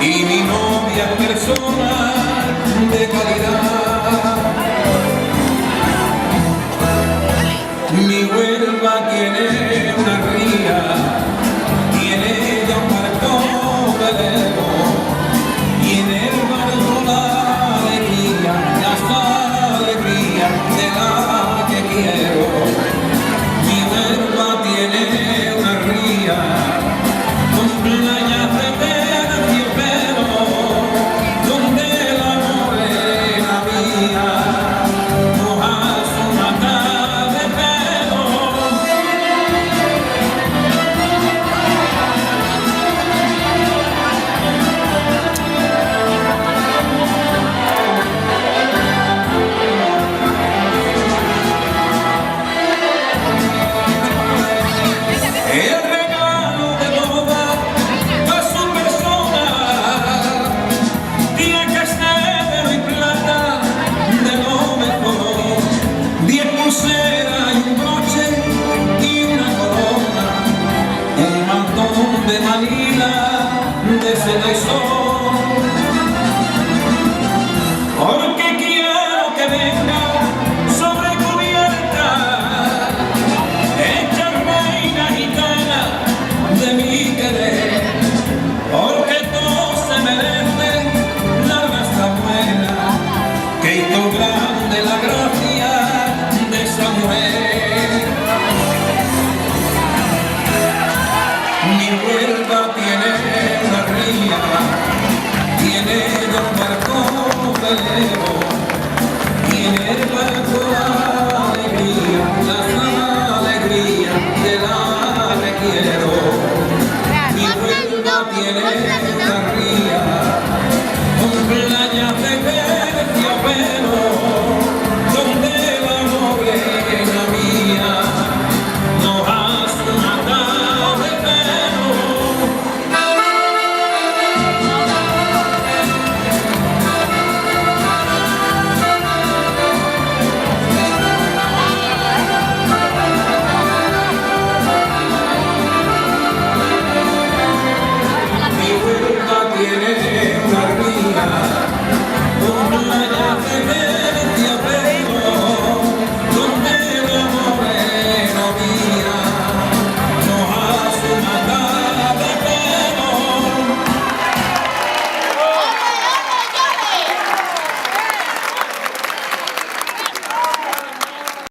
y mi novia es persona de calidad. Mi Huelva tiene una ría, tiene ya un barco velero, y en el barco la alegría, las alegrías de la que quiero. Mi Huelva tiene una ría, con playas de terciopelo, donde la morena mía moja su mata de pelo. El regalo de boda a su persona tiene que ser de oro y plata de lo mejor, 10 pulseras y un broche y una corona, un mantón de Manila de seda y sol, porque quiero que venga sobre cubierta hecha reina gitana de mi querer, porque todo se merece la raza buena que hizo grande la gracia de esa mujer. Mi Huelva tiene una ría, tiene ya un barco velero, tiene el barco la alegría, las alegrías de la que quiero. Mi Huelva tiene una ría,